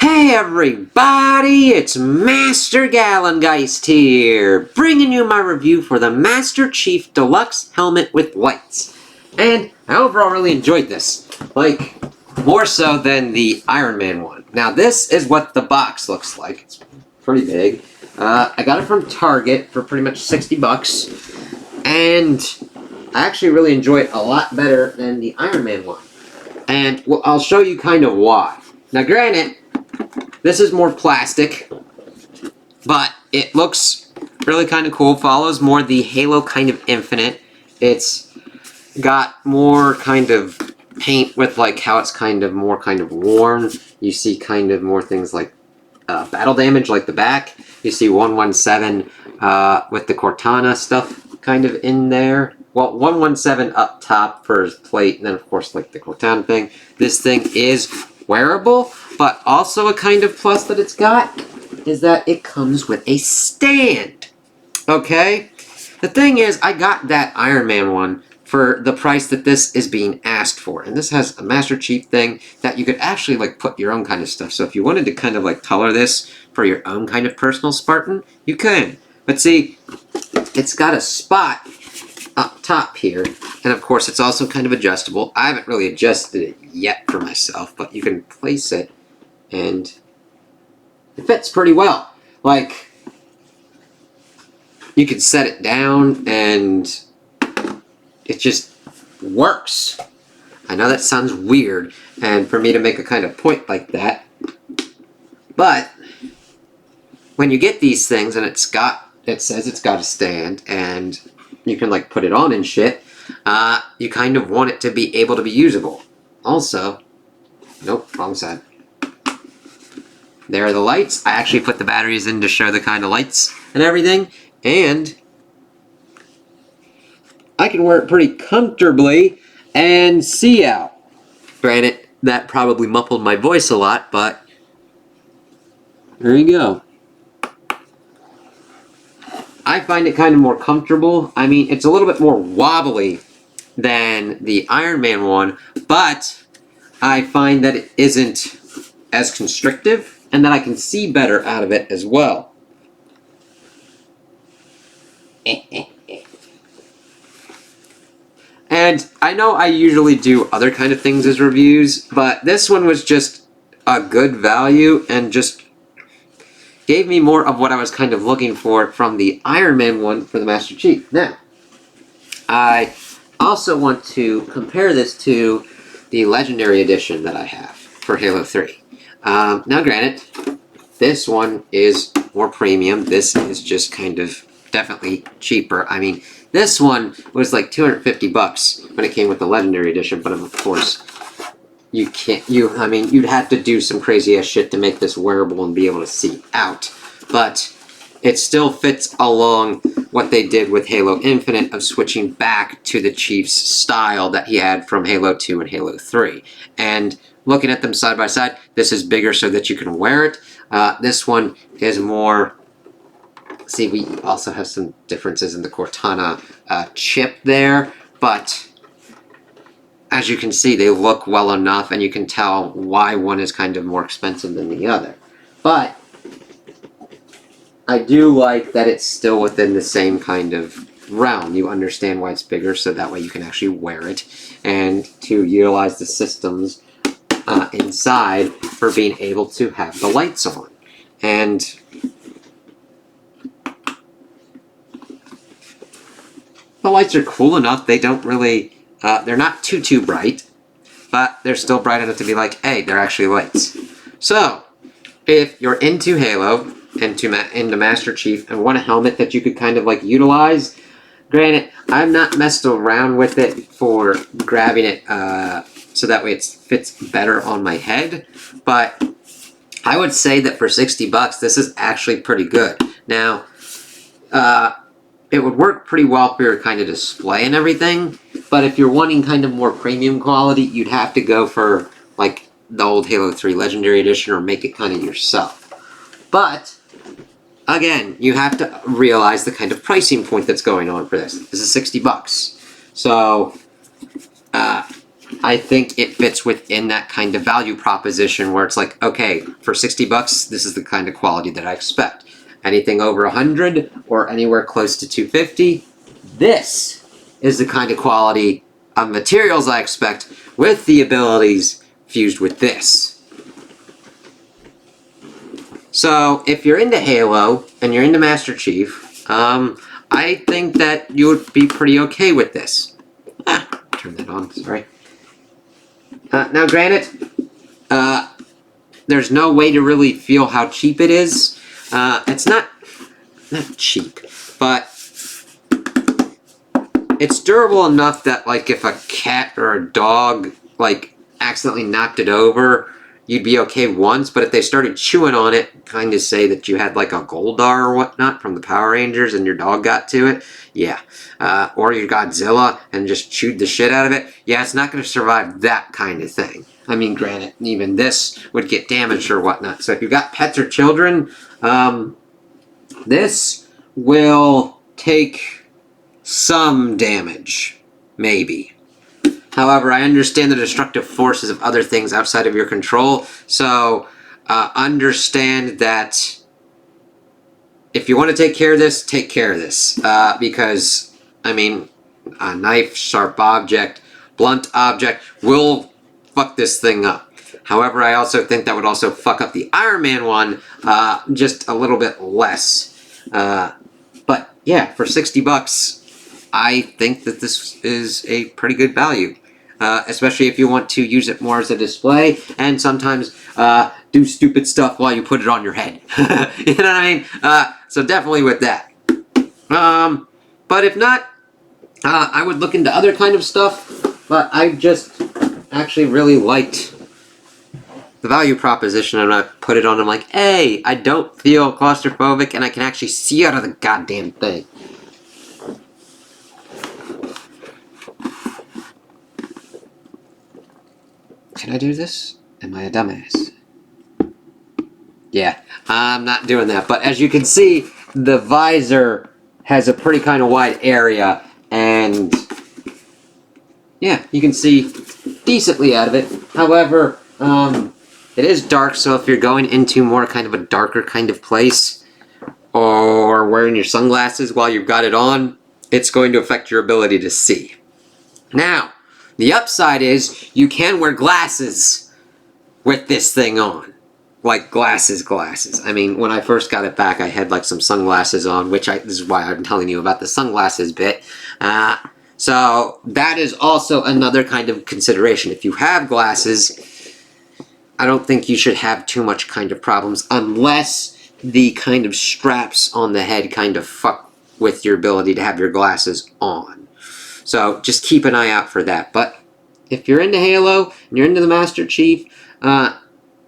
Hey everybody, it's Master Gallengeist here, bringing you my review for the Master Chief Deluxe helmet with lights. And I overall really enjoyed this, like, more so than the Iron Man one. Now this is what the box looks like. It's pretty big. I got it from Target for pretty much 60 bucks, and I actually really enjoy it a lot better than the Iron Man one. And well, I'll show you kind of why. Now granted, this is more plastic, but it looks really kind of cool. Follows more the Halo kind of Infinite. It's got more kind of paint with like how it's kind of more kind of worn. You see kind of more things like battle damage like the back. You see 117 with the Cortana stuff kind of in there. Well, 117 up top for his plate, and then of course like the Cortana thing. This thing is wearable, but also a kind of plus that it's got is that it comes with a stand. Okay? The thing is, I got that Iron Man one for the price that this is being asked for. And this has a Master Chief thing that you could actually like put your own kind of stuff. So if you wanted to kind of like color this for your own kind of personal Spartan, you can. But see, it's got a spot up top here, and of course it's also kind of adjustable. I haven't really adjusted it yet for myself, but you can place it and it fits pretty well. Like, you can set it down and it just works. I know that sounds weird, and for me to make a kind of point like that, but when you get these things and it says it's got a stand and you can like put it on and shit, you kind of want it to be able to be usable. Also, nope, wrong side. There are the lights. I actually put the batteries in to show the kind of lights and everything, and I can wear it pretty comfortably and see out. Granted, that probably muffled my voice a lot, but there you go. I find it kind of more comfortable. I mean, it's a little bit more wobbly than the Iron Man one, but I find that it isn't as constrictive and that I can see better out of it as well. And I know I usually do other kind of things as reviews, but this one was just a good value and just gave me more of what I was kind of looking for from the Iron Man one for the Master Chief. Now, I also want to compare this to the Legendary Edition that I have for Halo 3. Now granted, this one is more premium. This is just kind of definitely cheaper. I mean, this one was like 250 bucks when it came with the Legendary Edition, but of course, you can't, I mean, you'd have to do some crazy ass shit to make this wearable and be able to see out. But it still fits along what they did with Halo Infinite of switching back to the Chief's style that he had from Halo 2 and Halo 3. And looking at them side by side, this is bigger so that you can wear it. This one is more... See, we also have some differences in the Cortana chip there, but as you can see, they look well enough, and you can tell why one is kind of more expensive than the other. But I do like that it's still within the same kind of realm. You understand why it's bigger, so that way you can actually wear it, and to utilize the systems inside for being able to have the lights on. And the lights are cool enough. They don't really... they're not too bright, but they're still bright enough to be like, hey, they're actually lights. So, if you're into Halo, into Master Chief, and want a helmet that you could kind of like utilize, granted, I've not messed around with it for grabbing it so that way it fits better on my head, but I would say that for 60 bucks, this is actually pretty good. Now, it would work pretty well for your kind of display and everything, but if you're wanting kind of more premium quality, you'd have to go for like the old Halo 3 Legendary Edition or make it kind of yourself. But again, you have to realize the kind of pricing point that's going on for this. This is 60 bucks. So I think it fits within that kind of value proposition where it's like, okay, for 60 bucks, this is the kind of quality that I expect. Anything over 100 or anywhere close to 250, this is the kind of quality of materials I expect with the abilities fused with this. So if you're into Halo and you're into Master Chief, I think that you would be pretty okay with this. Turn that on, sorry. Now granted, there's no way to really feel how cheap it is. It's not cheap, but it's durable enough that, like, if a cat or a dog, like, accidentally knocked it over, you'd be okay once, but if they started chewing on it, kind of say that you had, like, a Goldar or whatnot from the Power Rangers and your dog got to it, yeah. Or your Godzilla and just chewed the shit out of it, yeah, it's not going to survive that kind of thing. I mean, granted, even this would get damaged or whatnot. So if you've got pets or children, this will take some damage, maybe. However, I understand the destructive forces of other things outside of your control, so understand that if you want to take care of this, take care of this. Because, I mean, a knife, sharp object, blunt object will fuck this thing up. However, I also think that would also fuck up the Iron Man one just a little bit less. But yeah, for 60 bucks, I think that this is a pretty good value. Especially if you want to use it more as a display and sometimes do stupid stuff while you put it on your head. You know what I mean? So definitely with that. But if not, I would look into other kind of stuff, but I just actually really liked the value proposition, and I put it on. I'm like, hey, I don't feel claustrophobic, and I can actually see out of the goddamn thing. Can I do this? Am I a dumbass? Yeah, I'm not doing that. But as you can see, the visor has a pretty kind of wide area, and yeah, you can see decently out of it. However, it is dark, so if you're going into more kind of a darker kind of place, or wearing your sunglasses while you've got it on, it's going to affect your ability to see. Now, the upside is you can wear glasses with this thing on. Like glasses. I mean, when I first got it back, I had like some sunglasses on, this is why I'm telling you about the sunglasses bit. So that is also another kind of consideration. If you have glasses, I don't think you should have too much kind of problems unless the kind of straps on the head kind of fuck with your ability to have your glasses on. So just keep an eye out for that. But if you're into Halo and you're into the Master Chief,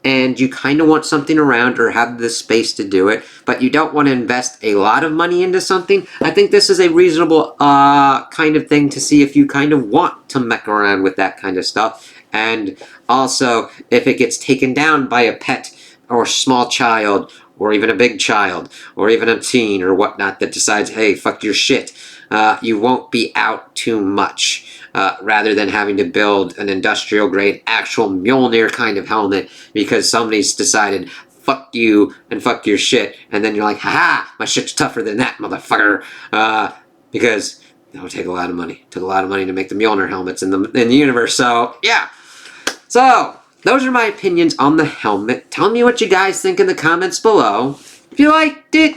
and you kind of want something around or have the space to do it, but you don't want to invest a lot of money into something, I think this is a reasonable kind of thing to see if you kind of want to mech around with that kind of stuff. And also, if it gets taken down by a pet or small child, or even a big child, or even a teen or whatnot that decides, hey, fuck your shit, you won't be out too much. Rather than having to build an industrial grade actual Mjolnir kind of helmet because somebody's decided fuck you and fuck your shit, and then you're like, haha, my shit's tougher than that, motherfucker, because that would take a lot of money. It took a lot of money to make the Mjolnir helmets in the universe. So yeah, so those are my opinions on the helmet. Tell me what you guys think in the comments below. If you liked it,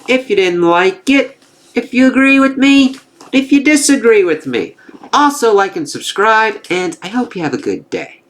if you didn't like it, if you agree with me, if you disagree with me. Also, like and subscribe, and I hope you have a good day.